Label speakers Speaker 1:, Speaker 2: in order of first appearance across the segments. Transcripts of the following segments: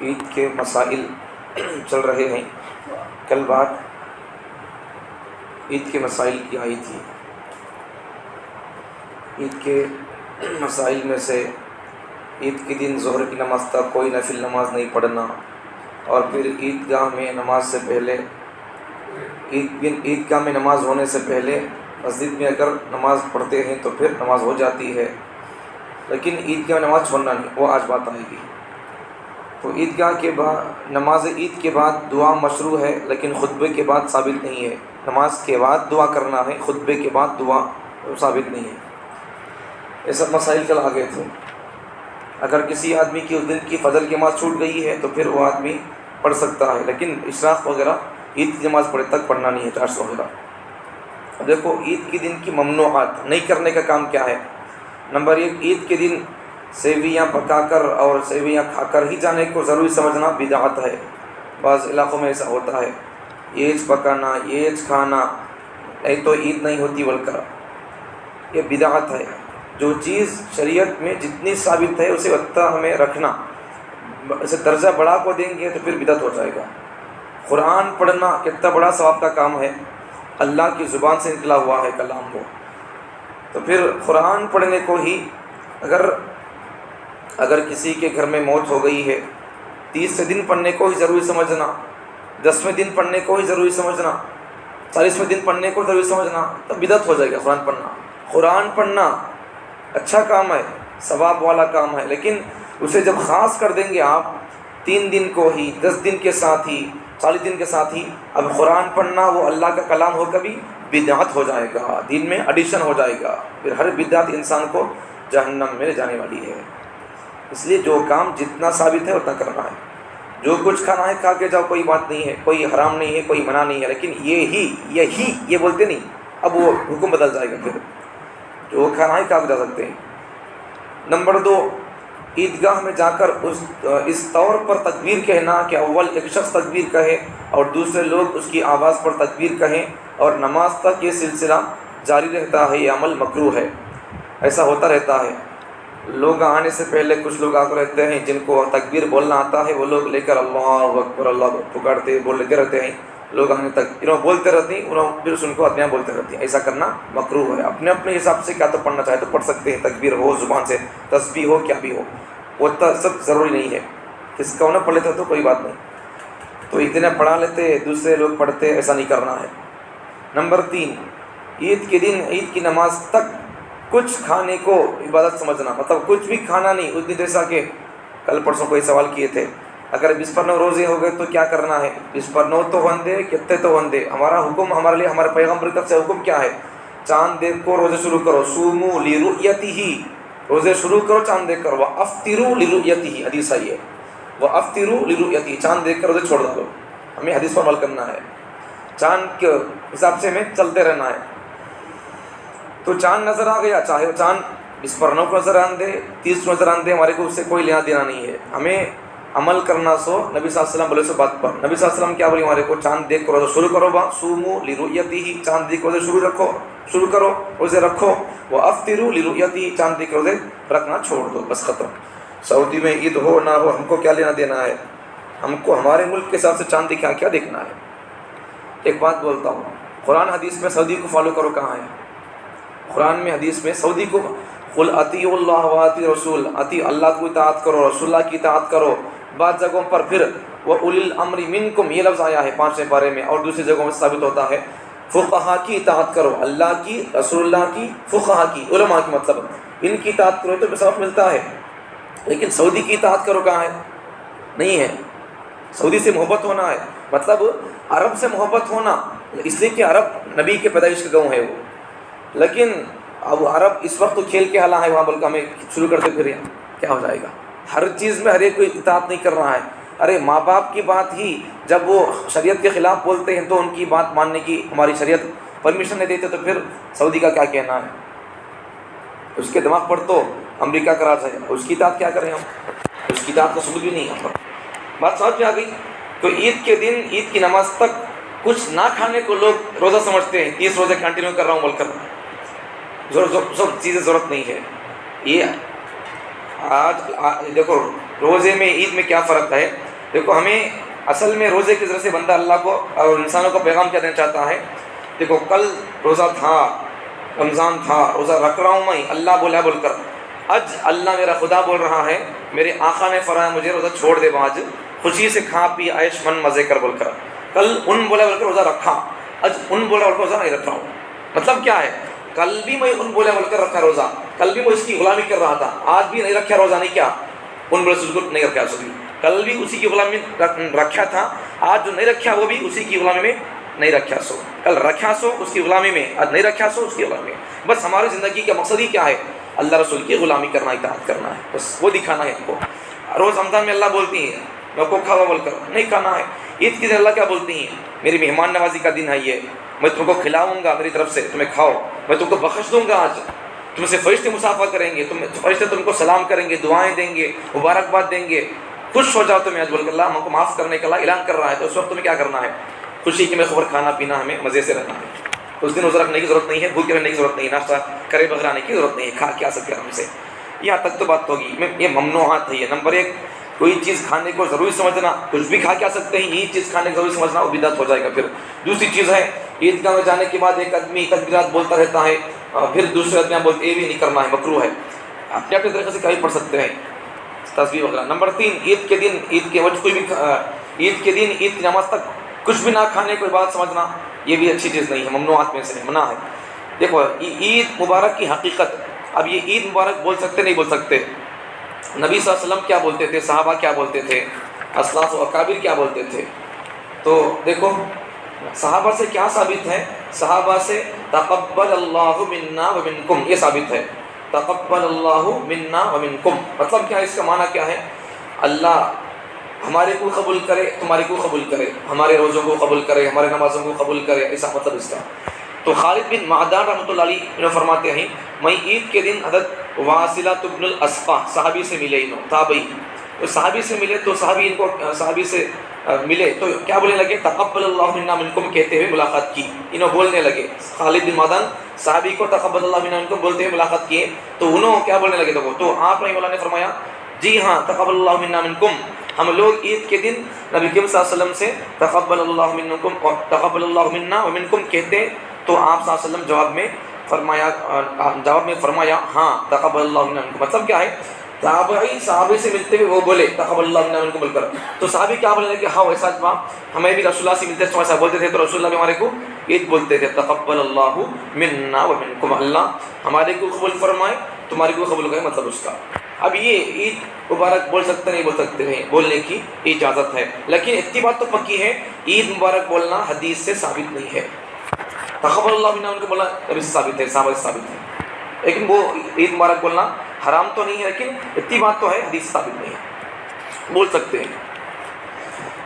Speaker 1: عید کے مسائل چل رہے ہیں۔ کل بات عید کے مسائل کی آئی تھی۔ عید کے مسائل میں سے عید کے دن ظہر کی نماز تک کوئی نفل نماز نہیں پڑھنا، اور پھر عیدگاہ میں نماز سے پہلے عیدگاہ میں نماز ہونے سے پہلے مسجد میں اگر نماز پڑھتے ہیں تو پھر نماز ہو جاتی ہے، لیکن عیدگاہ میں نماز چھوڑنا نہیں، وہ آج بات آئے گی۔ تو عیدگاہ کے بعد نماز عید کے بعد دعا مشروع ہے، لیکن خطبے کے بعد ثابت نہیں ہے۔ نماز کے بعد دعا کرنا ہے، خطبے کے بعد دعا ثابت نہیں ہے۔ یہ سب مسائل کل آ گئے تھے۔ اگر کسی آدمی کی اس دن کی فجر کی نماز چھوٹ گئی ہے تو پھر وہ آدمی پڑھ سکتا ہے، لیکن اشراق وغیرہ عید کی نماز پڑھے تک پڑھنا نہیں ہے، چارج وغیرہ۔ دیکھو عید کے دن کی ممنوعات نہیں کرنے کا کام کیا ہے۔ نمبر 1، عید کے دن سیویاں پکا کر اور سیویاں کھا کر ہی جانے کو ضروری سمجھنا بدعت ہے۔ بعض علاقوں میں ایسا ہوتا ہے، ایج پکانا، ایج کھانا، نہیں تو عید نہیں ہوتی بول کر، یہ بدعت ہے۔ جو چیز شریعت میں جتنی ثابت ہے اسے اتنا ہمیں رکھنا، اسے درجہ بڑھا کو دیں گے تو پھر بدعت ہو جائے گا۔ قرآن پڑھنا کتنا بڑا ثواب کا کام ہے، اللہ کی زبان سے نکلا ہوا ہے کلام وہ، تو پھر قرآن پڑھنے کو ہی اگر کسی کے گھر میں موت ہو گئی ہے، 30 دن پڑھنے کو ہی ضروری سمجھنا، 10ویں دن پڑھنے کو ہی ضروری سمجھنا، 40ویں دن پڑھنے کو ضروری سمجھنا، تو بدعت ہو جائے گا قرآن پڑھنا۔ قرآن پڑھنا اچھا کام ہے، ثواب والا کام ہے، لیکن اسے جب خاص کر دیں گے آپ 3 دن کو ہی، 10 دن کے ساتھ ہی، 40 دن کے ساتھ ہی، اب قرآن پڑھنا وہ اللہ کا کلام ہو کبھی بدعت ہو جائے گا، دین میں ایڈیشن ہو جائے گا، پھر ہر بدعت انسان کو جہنم میں لے جانے والی ہے۔ اس لیے جو کام جتنا ثابت ہے اتنا کرنا ہے۔ جو کچھ کھانا ہے کھا کے جاؤ، کوئی بات نہیں ہے، کوئی حرام نہیں ہے، کوئی منع نہیں ہے، لیکن یہی یہ بولتے نہیں، اب وہ حکم بدل جائے گا، پھر جو کھانا ہے کھا کے جا سکتے ہیں۔ نمبر 2، عیدگاہ میں جا کر اس طور پر تکبیر کہنا کہ اول ایک شخص تکبیر کہے اور دوسرے لوگ اس کی آواز پر تکبیر کہیں اور نماز تک یہ سلسلہ جاری رہتا ہے، یہ عمل مکروہ ہے۔ ایسا ہوتا رہتا ہے، لوگ آنے سے پہلے کچھ لوگ آ کر رہتے ہیں جن کو تکبیر بولنا آتا ہے، وہ لوگ لے کر اللہ اکبر اللہ پکارتے بول لیتے رہتے ہیں، لوگ آنے تک انہوں بولتے رہتے ہیں، انہوں پھر ان کو اپنے بولتے رہتے ہیں۔ ایسا کرنا مکروہ ہے۔ اپنے اپنے حساب سے کیا تو پڑھنا چاہے تو پڑھ سکتے ہیں، تکبیر ہو، زبان سے تسبیح ہو، کیا بھی ہو، وہ سب ضروری نہیں ہے۔ کس کا نہ پڑھ لیتے تو کوئی بات نہیں، تو اتنے پڑھا لیتے دوسرے لوگ پڑھتے، ایسا نہیں کرنا ہے۔ نمبر 3، عید کے دن عید کی نماز تک کچھ کھانے کو عبادت سمجھنا، مطلب کچھ بھی کھانا نہیں اس دن، جیسا کہ کل پرسوں کوئی سوال کیے تھے، اگر 20 پر 9 روزے ہو گئے تو کیا کرنا ہے؟ 20 پر 9 تو ہوندے، کتنے تو ہوندے، ہمارا حکم ہمارے لیے ہمارے پیغمبر کی طرف سے حکم کیا ہے؟ چاند دیکھ کو روزے شروع کرو، صوموا لرؤیتہ، روزے شروع کرو چاند دیکھ کر، وافطروا لرؤیتہ، حدیث آئی ہے، وافطروا لرؤیتہ، چاند دیکھ کر روزے چھوڑ دو، ہمیں حدیث پر عمل کرنا ہے، چاند کے حساب سے ہمیں چلتے رہنا ہے۔ تو چاند نظر آ گیا، چاہے وہ چاند 20 پر 9 کو نظر آندے، 30 کو نظر آندے، ہمارے کو اس سے کوئی لینا دینا نہیں ہے، ہمیں عمل کرنا سو نبی صلی اللہ علیہ وسلم بولے سو بات پر۔ نبی صلی اللہ علیہ وسلم کیا بولی ہمارے کو؟ چاند دیکھ کر روزہ شروع کرو، صوموا لرؤیتہ، چاند دیکھ کر روزے شروع کرو، روزے رکھو، وافطروا لرؤیتہ، چاند دیکھ کر روزے رکھنا چھوڑ دو، بس ختم۔ سعودی میں عید ہو نہ ہو، ہم کو کیا لینا دینا ہے؟ ہم کو ہمارے ملک کے حساب سے چاند دکھا کیا دیکھنا ہے؟ ایک بات بولتا ہوں، قرآن حدیث میں سعودی کو فالو کرو کہاں ہے؟ قرآن میں حدیث میں سعودی کو قل اطیعوا اللہ واطیعوا الرسول، اللہ کو اطاعت کرو، رسول اللہ کی اطاعت کرو۔ بعض جگہوں پر پھر وَأُولِي الْأَمْرِ مِنْكُمْ یہ لفظ آیا ہے 5ویں پارے میں، اور دوسری جگہوں میں ثابت ہوتا ہے فقہا کی اطاعت کرو، اللہ کی، رسول اللہ کی، فقہا کی، علماء کی، مطلب ان کی اطاعت کرو تو سبق ملتا ہے۔ لیکن سعودی کی اطاعت کرو کہاں ہے؟ نہیں ہے۔ سعودی سے محبت ہونا ہے، مطلب عرب سے محبت ہونا، اس لیے کہ عرب نبی کے پیدائش کا گاؤں ہے وہ، لیکن اب عرب اس وقت تو کھیل کے حالات ہے وہاں، بلکہ ہمیں شروع کرتے پھر کیا ہو جائے گا؟ ہر چیز میں ہر ایک کوئی اطاعت نہیں کر رہا ہے۔ ارے ماں باپ کی بات ہی جب وہ شریعت کے خلاف بولتے ہیں تو ان کی بات ماننے کی ہماری شریعت پرمیشن نہیں دیتے، تو پھر سعودی کا کیا کہنا ہے؟ اس کے دماغ پر تو امریکہ کا راج ہے، اس کی اطاعت کیا کریں ہم؟ اس کی اطاعت کا ثبوت بھی نہیں ہے۔ بات سمجھ میں آ گئی؟ تو عید کے دن عید کی نماز تک کچھ نہ کھانے کو لوگ روزہ سمجھتے ہیں، 30 روزے کنٹینیو کر رہا ہوں بول کر، سب چیزیں ضرورت نہیں ہے۔ یہ آج دیکھو روزے میں عید میں کیا فرق ہے؟ دیکھو ہمیں اصل میں روزے کے ذریعے سے بندہ اللہ کو اور انسانوں کو پیغام کیا دینا چاہتا ہے. دیکھو کل روزہ تھا، رمضان تھا، روزہ رکھ رہا ہوں میں، اللہ بولا بول کر. آج اللہ میرا خدا بول رہا ہے، میرے آقا نے فرمایا مجھے روزہ چھوڑ دے آج، خوشی سے کھا پی عیش من مزے کر بول کر. کل ان بولا بول کر روزہ رکھا، آج ان بولا بول کر روزہ نہیں رکھ رہا ہوں. مطلب کیا ہے؟ کل بھی میں ان بولا بول کر رکھا روزہ، کل بھی میں اس کی غلامی کر رہا تھا، آج بھی نہیں رکھا روزہ. نہیں کیا ان بولے بالکل نہیں رکھا، کل بھی اسی کی غلامی میں رکھا تھا، آج جو نہیں رکھا وہ بھی اسی کی غلامی میں نہیں رکھا سو. کل رکھا سو اس کی غلامی میں، آج نہیں رکھا سو اس کی غلامی میں. بس ہماری زندگی کا مقصد ہی کیا ہے؟ اللہ رسول کی غلامی کرنا، اطاعت کرنا ہے، بس وہ دکھانا ہے ہم کو. روز رمضان میں اللہ بولتی ہیں لوگوں کو کھاوا بول کر نہیں کھانا ہے. عید کے دن اللہ کیا بولتی ہیں؟ میری مہمان نوازی کا دن ہے یہ، میں تم کو کھلاؤں گا میری طرف سے، تمہیں کھاؤ، میں تم کو بخش دوں گا. آج تم سے فرشتے مسافہ کریں گے، فرشتے تم کو سلام کریں گے، دعائیں دیں گے، مبارکباد دیں گے. خوش ہو جاؤ تمہیں آج بول کر اللہ ہم کو معاف کرنے کا اللہ اعلان کر رہا ہے. تو اس وقت تمہیں کیا کرنا ہے؟ خوشی کی میں خبر کھانا پینا، ہمیں مزے سے رہنا ہے. اس دن روزہ رکھنے کی ضرورت نہیں ہے، بھوکے رہنے کی ضرورت نہیں ہے، ناشتہ کرے بغیر آنے کی ضرورت نہیں ہے، کھا کے آ سکتے آرام سے. یہاں تک تو بات ہوگی. یہ ممنوعات ہے. یہ نمبر 1 کوئی چیز کھانے کو ضروری سمجھنا، کچھ بھی کھا کے آ سکتے ہیں، یہی چیز کھانے کو ضروری سمجھنا وہ بدعت ہو جائے گا. پھر دوسری چیز ہے عیدگاہ میں جانے کے بعد ایک آدمی تکبیرات بولتا رہتا ہے، پھر دوسرے آدمی بولتے یہ بھی نہیں کرنا ہے، مکروہ ہے. اپنے اپنے طریقے سے کہیں پڑھ سکتے ہیں تصویر وغیرہ. نمبر 3 عید کے دن عید کے وجہ کوئی بھی عید کے دن عید کی نماز تک کچھ بھی نہ کھانے کو بات سمجھنا یہ بھی اچھی چیز نہیں ہے، ممنوعات میں سے منع ہے. دیکھو عید مبارک کی حقیقت، اب یہ عید مبارک بول سکتے نہیں بول سکتے. نبی صلی اللہ علیہ وسلم کیا بولتے تھے، صحابہ کیا بولتے تھے، اسلاف و اکابر کیا بولتے تھے. تو دیکھو صحابہ سے کیا ثابت ہے؟ صحابہ سے تقبل اللہ منا ومنکم یہ ثابت ہے. تقبل اللہ منا ومنکم مطلب کیا ہے؟ اس کا معنی کیا ہے؟ اللہ ہمارے کو قبول کرے، تمہارے کو قبول کرے، ہمارے روزوں کو قبول کرے، ہمارے نمازوں کو قبول کرے، ایسا مطلب اس کا. تو خالد بن معدان رحمۃ اللہ علیہ فرماتے ہیں میں عید کے دن حضرت واصلہ بن الاسقع صحابی سے ملے، تابعی صحابی سے ملے. تو صحابی ان کو صحابی سے ملے تو کیا بولنے لگے؟ تقبل اللہ منا منکم کہتے ہوئے ملاقات کی. انہوں بولنے لگے، خالد بن معدان صحابی کو تقبل اللہ منا منکم بولتے ہوئے ملاقات کیے. تو انہوں کیا بولنے لگے؟ تو آپ رحمہ اللہ نے فرمایا جی ہاں تقبل اللہ منا منکم، ہم لوگ عید کے دن نبی کریم صلی اللہ علیہ وسلم سے تقبل اللہ منکم اور تقبل اللہ منا ومنکم کہتے. تو آپ صلی اللہ علیہ وسلم جواب میں فرمایا ہاں تقبل اللہ منا منکم. مطلب کیا ہے؟ تابعی صحابی سے ملتے ہوئے وہ بولے تقبل اللہ منا منکم بول کر. تو صحابی کیا بولنے لگے؟ ہاں ویسا ہمیں بھی رسول اللہ سے ملتے ایسا بولتے تھے، تو رسول اللہ بھی ہمارے کو عید بولتے تھے تقبل اللہ منا ومنکم، اللہ ہمارے کو قبول فرمائے تمہارے کو قبول کرے، مطلب اس کا. اب یہ عید مبارک بول سکتے نہیں بول سکتے ہیں، بولنے کی اجازت ہے. لیکن اتنی بات تو پکی ہے عید مبارک بولنا حدیث سے ثابت نہیں ہے. تقبل اللہ منا منکم بولنا نبی سے ثابت ہے، صحابہ سے ثابت ہے، لیکن وہ عید مبارک بولنا حرام تو نہیں ہے، لیکن اتنی بات تو ہے حدیث سے ثابت نہیں ہے، بول سکتے ہیں.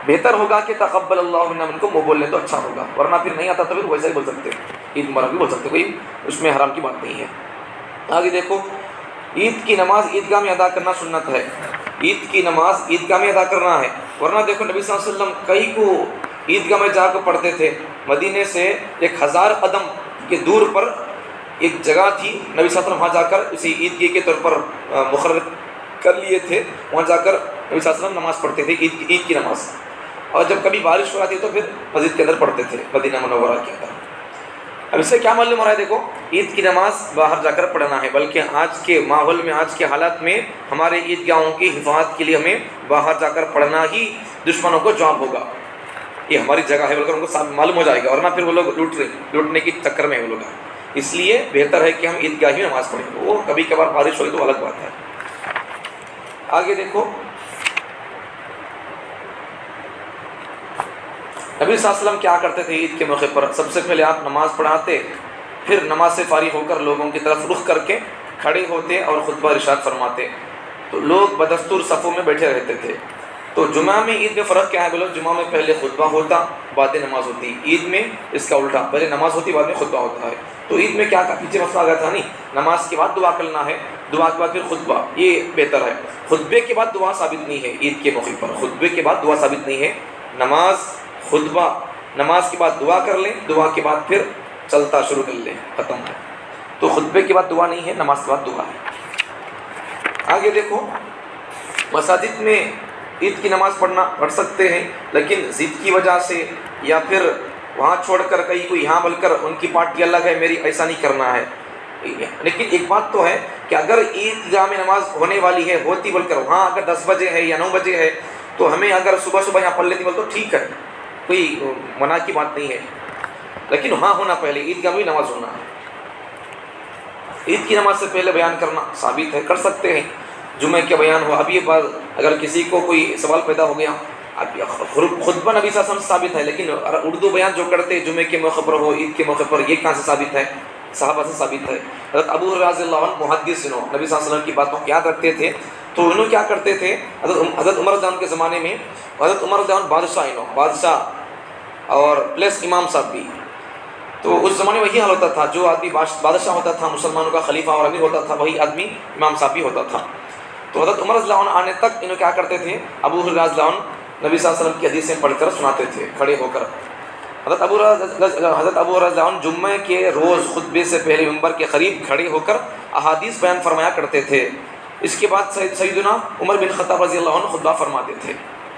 Speaker 1: بہتر ہوگا کہ تقبل اللہ منا منکم وہ بول لیں تو اچھا ہوگا، ورنہ پھر نہیں آتا تو پھر ویسا ہی بول سکتے ہیں، عید مبارک بھی بول سکتے، کوئی اس میں حرام کی بات نہیں ہے. آگے دیکھو عید کی نماز عیدگاہ میں ادا کرنا سنت ہے. عید کی نماز عیدگاہ میں ادا کرنا ہے، ورنہ دیکھو نبی صلی اللہ علیہ وسلم کئی کو عیدگاہ میں جا کر پڑھتے تھے. مدینے سے 1000 قدم کے دور پر ایک جگہ تھی، نبی صلی اللہ علیہ وسلم وہاں جا کر اسی عیدگاہ کے طور پر مقرر کر لیے تھے، وہاں جا کر نبی صلی اللہ علیہ وسلم نماز پڑھتے تھے، عید کی نماز. اور جب کبھی بارش ہو جاتی تو پھر مسجد کے اندر پڑھتے تھے مدینہ منورہ کے اندر. اب اس سے کیا معلوم ہو رہا ہے؟ دیکھو عید کی نماز باہر جا کر پڑھنا ہے، بلکہ آج کے ماحول میں آج کے حالات میں ہمارے عیدگاہوں کی حفاظت کے لیے ہمیں باہر جا کر پڑھنا ہی دشمنوں کو جواب ہوگا. یہ ہماری جگہ ہے بول کر ان کو معلوم ہو جائے گا، ورنہ پھر وہ لوگ لوٹنے کی چکر میں وہ لوگ. اس لیے بہتر ہے کہ ہم عیدگاہ ہی نماز پڑھیں. وہ کبھی کبھار بارش ہوئی تو الگ بات ہے. آگے دیکھو نبی صلی اللہ علیہ وسلم کیا کرتے تھے عید کے موقع پر؟ سب سے پہلے آپ نماز پڑھاتے، پھر نماز سے فارغ ہو کر لوگوں کی طرف رخ کر کے کھڑے ہوتے اور خطبہ ارشاد فرماتے. تو لوگ بدستور صفوں میں بیٹھے رہتے تھے. تو جمعہ میں عید میں فرق کیا ہے بولو؟ جمعہ میں پہلے خطبہ ہوتا بعد نماز ہوتی. عید میں اس کا الٹا، پہلے نماز ہوتی بعد میں خطبہ ہوتا ہے. تو عید میں کیا پیچھے مسئلہ آ گیا تھا نہیں، نماز کے بعد دعا کرنا ہے، دعا کے بعد پھر خطبہ، یہ بہتر ہے. خطبے کے بعد دعا ثابت نہیں ہے عید کے موقع پر، خطبے کے بعد دعا ثابت نہیں ہے. نماز خطبہ، نماز کے بعد دعا کر لیں، دعا کے بعد پھر چلتا شروع کر لیں، ختم ہے. تو خطبے کے بعد دعا نہیں ہے، نماز کے بعد دعا ہے. آگے دیکھو مساجد میں عید کی نماز پڑھ سکتے ہیں، لیکن ضد کی وجہ سے یا پھر وہاں چھوڑ کر کہیں کوئی یہاں بول کر ان کی پارٹی الگ ہے، میری ایسا نہیں کرنا ہے۔ لیکن ایک بات تو ہے کہ اگر عیدگاہ میں نماز ہونے والی ہے، ہوتی بول کر وہاں اگر 10 بجے ہے یا 9 بجے ہے تو ہمیں اگر صبح صبح یہاں پڑھ لیتی بول تو ٹھیک ہے، کوئی منع کی بات نہیں ہے، لیکن وہاں ہونا پہلے عیدگاہ میں نماز ہونا ہے۔ عید کی نماز سے پہلے بیان کرنا ثابت ہے، کر سکتے ہیں۔ جمعے کا بیان ہو، ابھی بعد اگر کسی کو کوئی سوال پیدا ہو گیا، خطبہ نبی صلی اللہ علیہ وسلم سے ثابت ہے، لیکن اردو بیان جو کرتے جمعے کے موقع پر ہو، عید کے موقع پر، یہ کہاں سے ثابت ہے؟ صحابہ سے ثابت ہے۔ حضرت ابو ہریرہ رضی اللہ عنہ محدث نبی صلی اللہ علیہ وسلم کی باتوں کو یاد رکھتے تھے، تو انہوں کیا کرتے تھے؟ حضرت عمر رضی اللہ عنہ کے زمانے میں، حضرت عمر رضی اللہ عنہ بادشاہ اور پلس امام صاحب بھی، تو اس زمانے میں وہی حال ہوتا تھا، جو آدمی بادشاہ ہوتا تھا، مسلمانوں کا خلیفہ اور امیر ہوتا تھا، وہی آدمی امام صاحب بھی ہوتا تھا۔ تو حضرت عمر رضی اللہ عنہ آنے تک انہوں کیا کرتے تھے؟ ابو ہریرہ رضی اللہ عنہ نبی صلی اللہ علیہ وسلم کی حدیثیں پڑھ کر سناتے تھے کھڑے ہو کر۔ حضرت ابو ہریرہ رضی اللہ عنہ جمعے کے روز خطبے سے پہلے منبر کے قریب کھڑے ہو کر احادیث بیان فرمایا کرتے تھے۔ اس کے بعد سیدنا عمر بن خطاب رضی اللہ عنہ خطبہ فرماتے تھے۔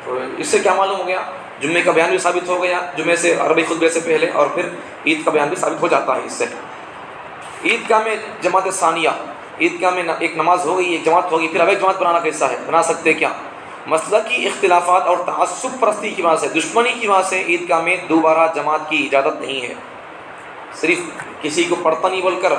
Speaker 1: تو اس سے کیا معلوم ہو گیا؟ جمعے کا بیان بھی ثابت ہو گیا جمعے سے، عربی خطبے سے پہلے، اور پھر عید کا بیان بھی ثابت ہو جاتا ہے اس سے۔ عیدگاہ میں جماعت ثانیہ، عیدگاہ میں ایک نماز ہو گئی، ایک جماعت ہوگی، پھر اب ایک جماعت بنانا کیسا ہے؟ بنا سکتے کیا؟ مسلکی اختلافات اور تعصب پرستی کی وجہ سے، دشمنی کی وجہ سے عیدگاہ میں دوبارہ جماعت کی اجازت نہیں ہے۔ صرف کسی کو پڑھتا نہیں بول کر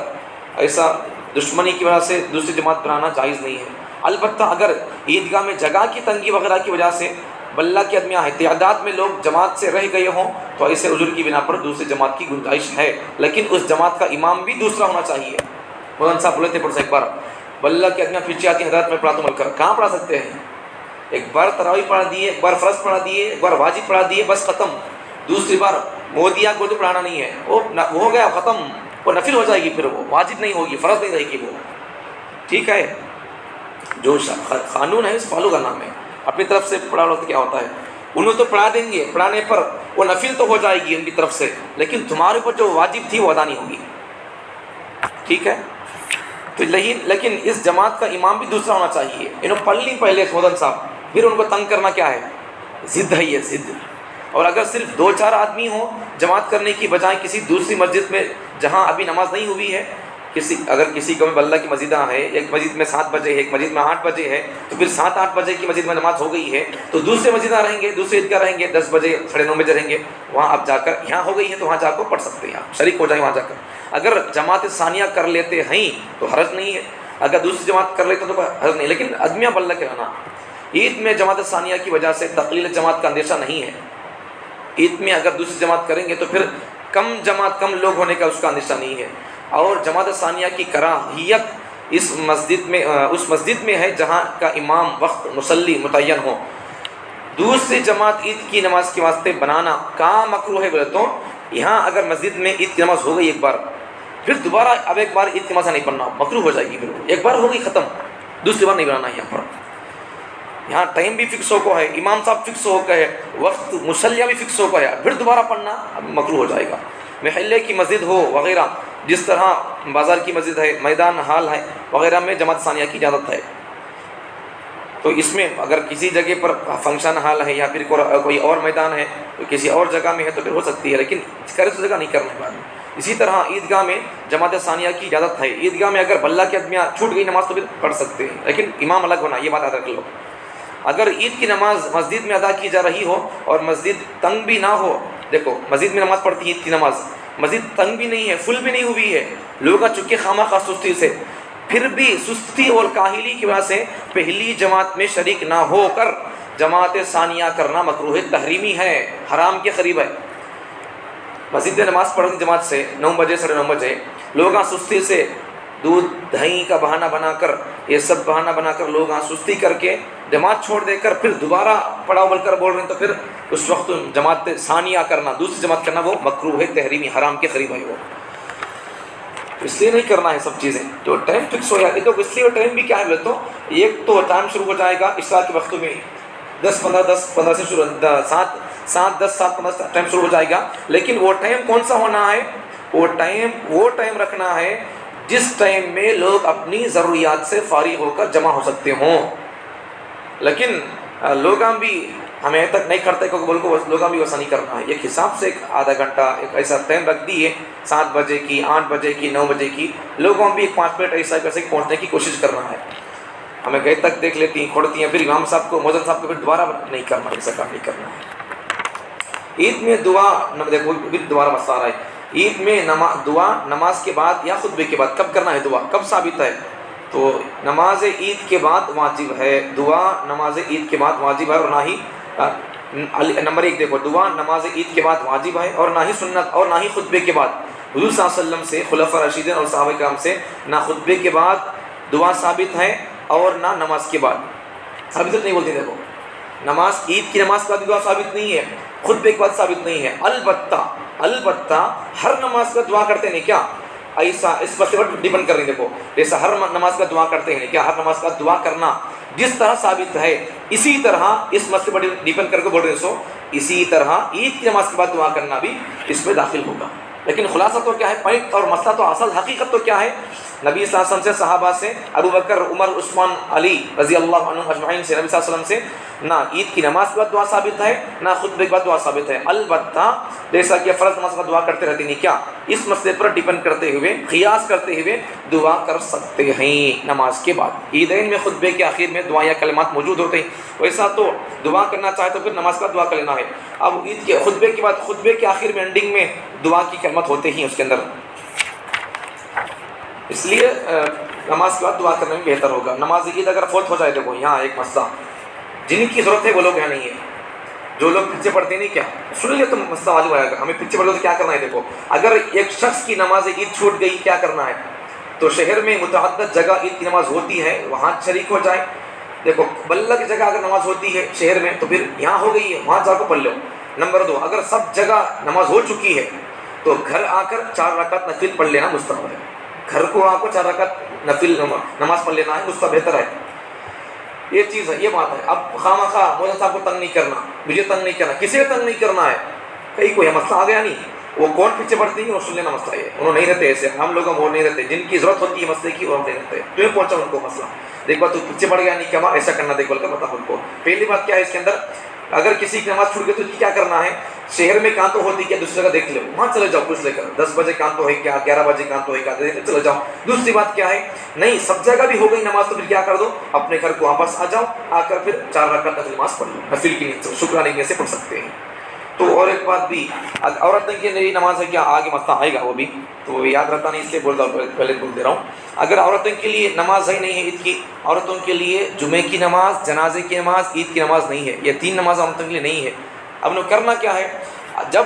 Speaker 1: ایسا دشمنی کی وجہ سے دوسری جماعت بنانا جائز نہیں ہے۔ البتہ اگر عیدگاہ میں جگہ کی تنگی وغیرہ کی وجہ سے بلّہ کے آدمی ہے، تعداد میں لوگ جماعت سے رہ گئے ہوں، تو ایسے عذر کی بنا پر دوسری جماعت کی گنجائش ہے، لیکن اس جماعت کا امام بھی دوسرا ہونا چاہیے۔ مولانا صاحب بولے تھے پرسوں ایک بار، بلّہ کے آدمی پیچھے آتی حضرت میں پڑھا تو مل کر، کہاں پڑھا سکتے ہیں؟ ایک بار تراویح پڑھا دیے، ایک بار فرض پڑھا دیے، ایک بار واجب پڑھا دیے، بس ختم۔ دوسری بار مودیا کو تو پڑھانا نہیں ہے، وہ ہو گیا ختم، وہ نفل ہو جائے گی، پھر وہ واجب نہیں ہوگی، فرض نہیں رہے گی وہ، ٹھیک ہے؟ جو قانون ہے اس فالو کا نام ہے۔ اپنی طرف سے پڑھا لو تو کیا ہوتا ہے؟ انہوں تو پڑھا دیں گے، پڑھانے پر وہ نفل تو ہو جائے گی ان کی طرف سے، لیکن تمہارے اوپر جو واجب تھی وہ ادا نہیں ہوگی، ٹھیک ہے؟ تو لیکن اس جماعت کا امام بھی دوسرا ہونا چاہیے۔ انہوں پڑھ لی پہلے مولانا صاحب، پھر ان کو تنگ کرنا کیا ہے؟ ضد ہے یہ، ضد۔ اور اگر صرف 2-4 آدمی ہوں جماعت کرنے کی بجائے کسی دوسری مسجد میں جہاں ابھی نماز نہیں ہوئی ہے، اگر کسی کو بلّہ کی مسجدیں ہے، ایک مسجد میں 7 بجے ہے، ایک مسجد میں 8 بجے ہے، تو پھر 7-8 بجے کی مسجد میں نماز ہو گئی ہے تو دوسرے مسجدیں رہیں گے، دوسرے عیدگاہ رہیں گے، 10 بجے 9:30 بجے رہیں گے، وہاں اب جا کر یہاں ہو گئی ہے تو وہاں جا کر پڑھ سکتے ہیں، شریک ہو جائیں وہاں جا کر۔ اگر جماعت ثانیہ کر لیتے ہیں تو حرج نہیں ہے، اگر دوسری جماعت کر لیتے تو حرج نہیں، لیکن ادمیہ بلّہ کے رہنا۔ عید میں جماعت ثانیہ کی وجہ سے تقلیل جماعت کا اندیشہ نہیں ہے۔ عید میں اگر دوسری جماعت کریں گے تو پھر کم لوگ ہونے کا اس کا اندیشہ نہیں ہے۔ اور جماعت ثانیہ کی کراہیت اس مسجد میں ہے جہاں کا امام وقت مصلی متعین ہو۔ دوسری جماعت عید کی نماز کے واسطے بنانا کہاں مکروہ ہے بولے تو یہاں اگر مسجد میں عید کی نماز ہو گئی ایک بار، پھر دوبارہ اب ایک بار عید کی نماز نہیں پڑھنا، مکروہ ہو جائے گی، پھر ایک بار ہو گئی ختم، دوسری بار نہیں بنانا یہاں پر۔ یہاں ٹائم بھی فکس ہو کا ہے، امام صاحب فکس ہو کا ہے، وقت مصلیہ بھی فکس ہو کا ہے، پھر دوبارہ پڑھنا اب مکروہ ہو جائے گا۔ محلے کی مسجد ہو وغیرہ، جس طرح بازار کی مسجد ہے، میدان ہال ہے وغیرہ میں جماعت ثانیہ کی اجازت ہے۔ تو اس میں اگر کسی جگہ پر فنکشن ہال ہے یا پھر کوئی اور میدان ہے، کسی اور جگہ میں ہے تو پھر ہو سکتی ہے، لیکن کرے تو جگہ نہیں کرنے بعد میں۔ اسی طرح عیدگاہ میں جماعت ثانیہ کی اجازت ہے۔ عیدگاہ میں اگر بلّہ کے آدمیاں چھوٹ گئی نماز تو پھر پڑھ سکتے ہیں، لیکن امام الگ ہونا، یہ بات یاد رکھ لو۔ اگر عید کی نماز مسجد میں ادا کی جا رہی ہو اور مسجد تنگ بھی نہ ہو، دیکھو مسجد میں نماز پڑھتی ہے عید کی نماز، مسجد تنگ بھی نہیں ہے، فل بھی نہیں ہوئی ہے، لوگ چکے خواہ سستی سے، پھر بھی سستی اور کاہلی کی وجہ سے پہلی جماعت میں شریک نہ ہو کر جماعت ثانیہ کرنا مکروہ تحریمی ہے، حرام کے قریب ہے۔ مسجد میں نماز پڑھنے جماعت سے 9 بجے 9:30 بجے لوگ سستی سے دودھ دہی کا بہانہ بنا کر، یہ سب بہانہ بنا کر لوگ سستی کر کے جماعت چھوڑ دے کر پھر دوبارہ پڑھاؤ بول کر بول رہے ہیں، تو پھر اس وقت جماعت ثانیہ کرنا، دوسری جماعت کرنا وہ مکروہ تحریمی، حرام کے قریب ہے وہ۔ اس لیے نہیں کرنا ہے سب چیزیں، جو ٹائم فکس ہو جاتی تو اس لیے ٹائم بھی کیا ہے بولے تو ایک تو ٹائم شروع ہو جائے گا عشاء کے وقت میں 10:15 سے شروع، 7:10 ٹائم شروع ہو جائے گا، لیکن وہ ٹائم کون سا ہونا ہے؟ وہ ٹائم رکھنا ہے جس ٹائم میں لوگ اپنی ضروریات سے فارغ ہو کر جمع ہو سکتے ہوں۔ لیکن لوگ بھی ہمیں تک نہیں کرتے کہ بول کو لوگ بھی ویسا نہیں کرنا ہے. ایک حساب سے ایک آدھا گھنٹہ ایک ایسا ٹائم رکھ دیے 7 بجے کی 8 بجے کی 9 بجے کی, لوگوں بھی ایک 5 منٹ ایسا ویسے پہنچنے کی کوشش کرنا ہے. ہمیں گئے تک دیکھ لیتی ہیں کھوڑتی ہیں, پھر امام صاحب کو مؤذن صاحب کو پھر دوبارہ نہیں کرنا, ایسا کام نہیں کرنا ہے. عید میں دعا دیکھو دوبارہ مسئلہ آ رہا ہے. عید میں دعا نماز کے بعد یا خطبے کے بعد کب کرنا ہے؟ دعا کب ثابت ہے؟ تو نماز عید کے بعد واجب ہے دعا, نماز عید کے بعد واجب ہے, اور نہ ہی نمبر 1 دیکھو دعا نماز عید کے بعد واجب ہے, اور نہ ہی سنت, اور نہ ہی خطبے کے بعد. حضور صلی اللہ علیہ وسلم سے, خلفاء راشدین اور صحابہ کرام سے نہ خطبے کے بعد دعا ثابت ہے اور نہ نماز کے بعد ثابت نہیں بولتے. دیکھو نماز عید کی نماز کے بعد دعا ثابت نہیں ہے, خطبے کے بعد ثابت نہیں ہے. البتہ ہر نماز کا دعا کرتے ہیں کیا؟ ایسا اس پر ڈیپینڈ کر رہی ہے. دیکھو جیسا ہر نماز کا دعا کرتے ہیں کیا, ہر نماز کا دعا کرنا جس طرح ثابت ہے اسی طرح اس مسئلے پر ڈیپینڈ کر کے بول رہے سو اسی طرح عید کی نماز کے بعد دعا کرنا بھی اس میں داخل ہوگا. لیکن خلاصہ تو کیا ہے, پوائنٹ اور مسئلہ تو اصل حقیقت تو کیا ہے؟ نبی صلی اللہ علیہ وسلم سے, صحابہ سے, ابو بکر, عمر, عثمان, علی رضی اللہ عنہ اجمعین سے, نبی صلی اللہ علیہ وسلم سے نہ عید کی نماز کے بعد دعا ثابت ہے نہ خطبے کے بعد دعا ثابت ہے. البتہ جیسا کہ فرض نماز کا دعا کرتے رہتے نہیں کیا, اس مسئلے پر ڈیپینڈ کرتے ہوئے, قیاس کرتے ہوئے دعا کر سکتے ہیں نماز کے بعد. عیدین میں خطبے کے آخر میں دعا یا کلمات موجود ہوتے ہیں, ویسا تو دعا کرنا چاہے تو پھر نماز کا دعا کر لینا ہے. اب عید کے خطبے کے بعد خطبے کے آخر میں اینڈنگ میں دعا کی کلمات ہوتے ہی اس کے اندر, اس لیے نماز کے بعد دعا کرنا بھی بہتر ہوگا. نماز عید اگر فوت ہو جائے, دیکھو یہاں ایک مسئلہ, جن کی ضرورت ہے وہ لوگ یہاں نہیں ہے, جو لوگ پیچھے پڑتے نہیں کیا سن لیے تو مسئلہ واجب آئے گا. ہمیں پیچھے پڑتے تو کیا کرنا ہے؟ دیکھو اگر ایک شخص کی نماز عید چھوٹ گئی کیا کرنا ہے؟ تو شہر میں متعدد جگہ عید کی نماز ہوتی ہے, وہاں شریک ہو جائے. دیکھو بلہ کی جگہ اگر نماز ہوتی ہے شہر میں تو پھر یہاں ہو گئی ہے, وہاں جا کے پڑھ لو. نمبر 2, اگر سب جگہ نماز ہو چکی ہے تو گھر آ کر 4 رکعت نفل پڑھ لینا مستحب ہے. گھر کو آپ کو 4 رکعت نفل نماز پڑھ لینا ہے, اس کا بہتر ہے. یہ چیز ہے, یہ بات ہے. اب خواہ مولوی صاحب کو تنگ نہیں کرنا, مجھے تنگ نہیں کرنا, کسی کو تنگ نہیں کرنا ہے. کہیں کوئی مسئلہ آ گیا نہیں, وہ کون پیچھے پڑتی ہے وہ سن لینا مسئلہ ہے. انہوں نہیں رہتے ایسے, ہم لوگ وہ نہیں رہتے, جن کی ضرورت ہوتی ہے مسئلے کی وہ نہیں رہتے. تمہیں پہنچا ان کو مسئلہ, دیکھ بات تو پیچھے پڑ گیا نہیں کیا ایسا کرنا, دیکھ بول کر بتا ان کو. پہلی بات کیا ہے اس کے اندر, اگر کسی کی نماز چھوٹ گئی تو کیا کرنا ہے؟ شہر میں کہاں تو ہوتی کیا دوسری جگہ دیکھ لو, وہاں چلے جاؤ پوچھ لے کر 10 بجے کہاں تو ہے کیا, 11 بجے کہاں تو ہے کیا, چلے جاؤ. دوسری بات کیا ہے, نہیں سب جگہ بھی ہو گئی نماز تو پھر کیا کر دو, اپنے گھر کو واپس آ جاؤ, آ کر پھر 4 رکعت نفل نماز پڑھ لو, نفل کی نیت سے, شکرانے کی نیت سے پڑھ سکتے ہیں. تو اور ایک بات بھی, عورت کی نئی نماز ہے کیا, آگے مسئلہ آئے گا وہ بھی, تو یاد رہتا نہیں اس لیے بول رہا ہوں, پہلے بول دے رہا ہوں. اگر عورتوں کے لیے نماز ہی نہیں ہے عید کی, عورتوں کے لیے جمعے کی نماز, جنازے کی نماز, عید کی نماز نہیں ہے, یہ 3 نماز عورتوں کے لیے نہیں ہے. اب انہوں کرنا کیا ہے, جب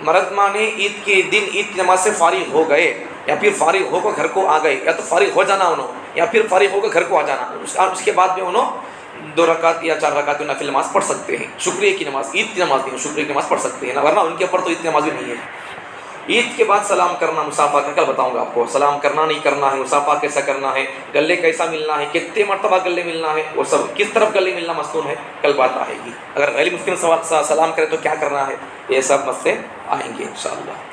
Speaker 1: مرد مانے عید کے دن عید کی نماز سے فارغ ہو گئے, یا پھر فارغ ہو کر گھر کو آ گئے, یا تو فارغ ہو جانا انہوں, یا پھر فارغ ہو کر گھر کو آ جانا, اس کے بعد میں انہوں 2 رکعت یا 4 رکعت نفل نماز پڑھ سکتے ہیں. شکریہ کی نماز, عید کی نماز نہیں, شکریہ کی نماز پڑھ سکتے ہیں, ورنہ ان کے اوپر تو عید کی نماز بھی نہیں ہے. عید کے بعد سلام کرنا, مصافہ کا کل بتاؤں گا آپ کو, سلام کرنا نہیں کرنا ہے, مصافہ کیسا کرنا ہے, گلے کیسا ملنا ہے, کتنے مرتبہ گلے ملنا ہے, وہ سب کس طرف گلے ملنا مستور ہے, کل بات آئے گی. اگر غیر مسلم سلام کرے تو کیا کرنا ہے, یہ سب مسئلے آئیں گے انشاءاللہ.